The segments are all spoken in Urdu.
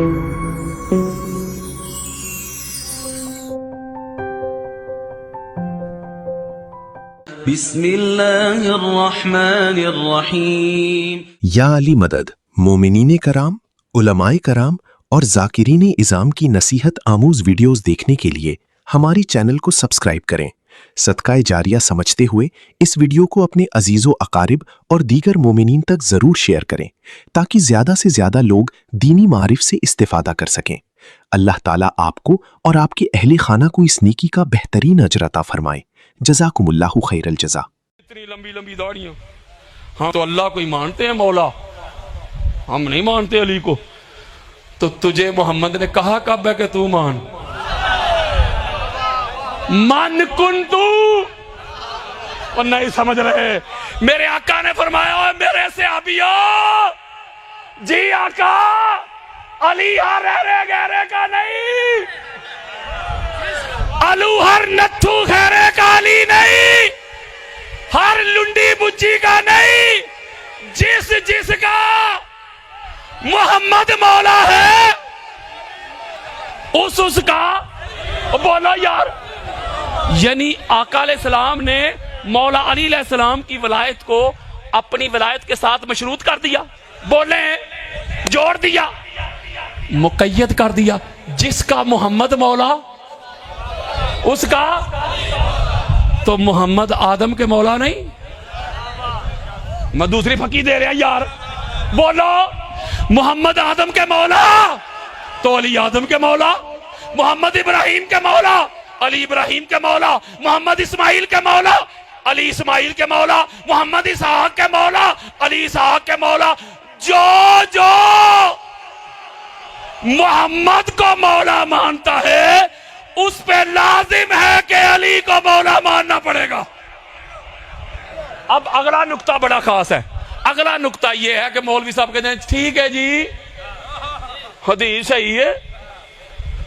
بسم اللہ الرحمن الرحیم۔ یا علی مدد، مومنین کرام، علماء کرام اور ذاکرین اعظام کی نصیحت آموز ویڈیوز دیکھنے کے لیے ہماری چینل کو سبسکرائب کریں۔ صدقہ جاریہ سمجھتے ہوئے اس ویڈیو کو اپنے عزیز و اقارب اور دیگر مومنین تک ضرور شیئر کریں تاکہ زیادہ سے زیادہ لوگ دینی معارف سے استفادہ کر سکیں۔ اللہ تعالیٰ آپ کو اور آپ کے اہل خانہ کو اس نیکی کا بہترین اجر عطا فرمائے۔ جزاکم اللہ خیر الجزا۔ اتنی لمبی لمبی داڑیاں، ہاں تو اللہ کو ہی مانتے ہیں مولا، ہم نہیں مانتے علی کو۔ تو تجھے محمد نے کہا کب ہے کہ تو مان؟ من کن تو، اور نہیں سمجھ رہے۔ میرے آقا نے فرمایا اوے میرے صحابیو، جی آقا علی ہر رہے گہرے کا نہیں، الو ہر نتھو خیرے کا علی نہیں، ہر لنڈی بچی کا نہیں، جس جس کا محمد مولا ہے اس کا بولا یار۔ یعنی آقا علیہ السلام نے مولا علی علیہ السلام کی ولایت کو اپنی ولایت کے ساتھ مشروط کر دیا، بولیں جوڑ دیا، مقید کر دیا۔ جس کا محمد مولا اس کا، تو محمد آدم کے مولا نہیں؟ میں دوسری پھکی دے رہا یار، بولو محمد آدم کے مولا تو علی آدم کے مولا، محمد ابراہیم کے مولا علی ابراہیم کے مولا، محمد اسماعیل کے مولا علی اسماعیل کے مولا، محمد اسحاق کے مولا علی اسحاق کے مولا۔ جو جو محمد کو مولا مانتا ہے اس پہ لازم ہے کہ علی کو مولا ماننا پڑے گا۔ اب اگلا نقطہ بڑا خاص ہے۔ اگلا نقطہ یہ ہے کہ مولوی صاحب کہتے ہیں ٹھیک ہے جی حدیث صحیح ہے،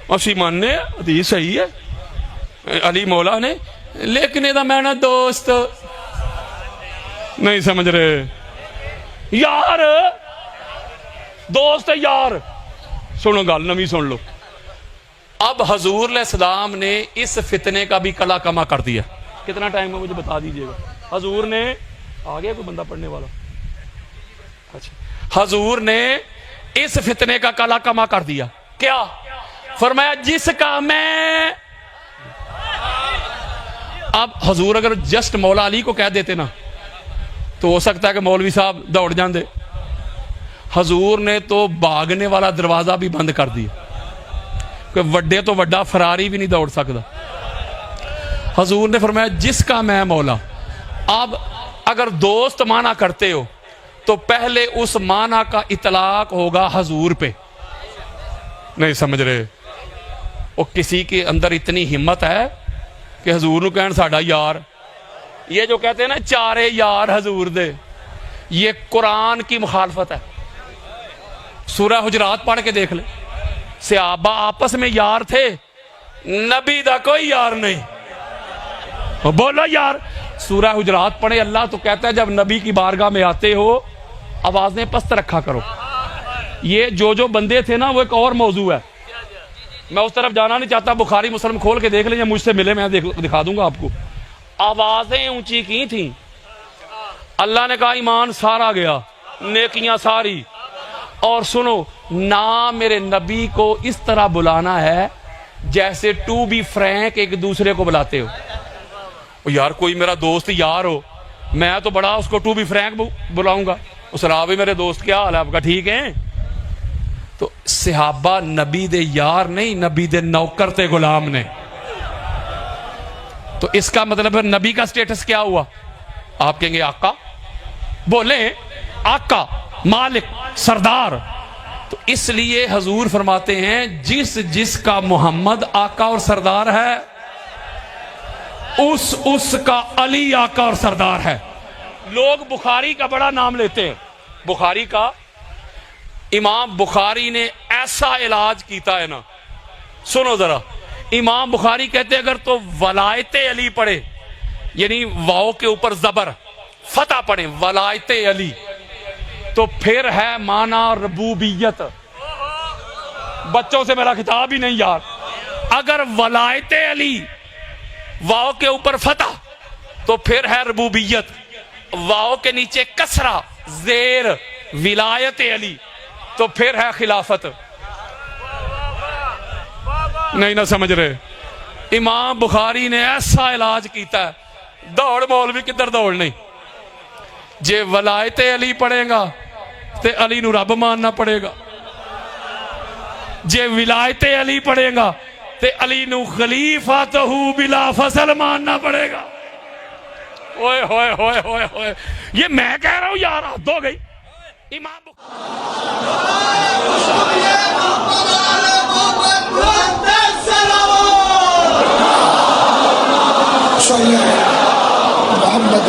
اسی ماننے حدیث صحیح ہے، علی مولا نے، لیکن یہ میں نا دوست نہیں سمجھ رہے یار، دوست یار۔ سنو گل نویں سن لو۔ اب حضور علیہ السلام نے اس فتنے کا بھی کلا کما کر دیا۔ کتنا ٹائم ہے مجھے بتا دیجئے گا۔ حضور نے، آ گیا کوئی بندہ پڑھنے والا؟ اچھا، حضور نے اس فتنے کا کلا کما کر دیا۔ کیا فرمایا؟ جس کا میں، اب حضور اگر جسٹ مولا علی کو کہہ دیتے نا تو ہو سکتا ہے کہ مولوی صاحب دوڑ جاندے۔ حضور نے تو بھاگنے والا دروازہ بھی بند کر دیا کہ وڈے تو وڈا فراری بھی نہیں دوڑ سکتا۔ حضور نے فرمایا جس کا میں مولا۔ اب اگر دوست مانا کرتے ہو تو پہلے اس مانا کا اطلاق ہوگا حضور پہ۔ نہیں سمجھ رہے؟ وہ کسی کے اندر اتنی ہمت ہے کہ حضور نو کہن ساڈا یار، یہ جو کہتے ہیں نا چارے یار حضور دے، یہ قرآن کی مخالفت ہے۔ سورہ حجرات پڑھ کے دیکھ لیں، صحابہ آپس میں یار تھے، نبی دا کوئی یار نہیں۔ بولو یار، سورہ حجرات پڑھے، اللہ تو کہتا ہے جب نبی کی بارگاہ میں آتے ہو آوازیں پست رکھا کرو۔ یہ جو بندے تھے نا وہ ایک اور موضوع ہے، میں اس طرف جانا نہیں چاہتا، بخاری مسلم کھول کے دیکھ لیں، یا مجھ سے ملے میں دکھا دوں گا آپ کو۔ آوازیں اونچی کی تھیں، اللہ نے کہا ایمان سارا گیا، نیکیاں ساری، اور سنو نہ میرے نبی کو اس طرح بلانا ہے جیسے ٹو بی فرینک ایک دوسرے کو بلاتے ہو۔ یار کوئی میرا دوست یار ہو، میں تو بڑا اس کو ٹو بی فرینک بلاؤں گا، اس رہا بھی میرے دوست کیا حال ہے آپ کا، ٹھیک ہے؟ تو صحابہ نبی دے یار نہیں، نبی دے نوکر تے غلام نے۔ تو اس کا مطلب ہے نبی کا سٹیٹس کیا ہوا؟ آپ کہیں گے آقا، بولیں آقا، مالک، سردار۔ تو اس لیے حضور فرماتے ہیں جس جس کا محمد آقا اور سردار ہے اس کا علی آقا اور سردار ہے۔ لوگ بخاری کا بڑا نام لیتے ہیں، بخاری کا، امام بخاری نے ایسا علاج کیتا ہے نا، سنو ذرا، امام بخاری کہتے ہیں اگر تو ولایت علی پڑھے، یعنی واؤ کے اوپر زبر فتح پڑھیں ولایت علی، تو پھر ہے معنی ربوبیت۔ بچوں سے میرا خطاب ہی نہیں یار. اگر ولایت علی واؤ کے اوپر فتح تو پھر ہے ربوبیت, واؤ کے نیچے کسرہ زیر ولایت علی تو پھر ہے خلافت. نہیں نہ سمجھ رہے. امام بخاری نے ایسا علاج کیتا ہے, دوڑ مولوی کدھر دوڑ نہیں. جے ولایت علی پڑھے گا تے علی نو رب ماننا پڑے گا, جے ولایت علی پڑھے گا تے علی نو خلیفہ بلا فصل ماننا پڑے گا. اوئے ہوئے ہوئے ہوئے ہوئے, یہ میں کہہ رہا ہوں یار, حد ہو گئی. امام محمد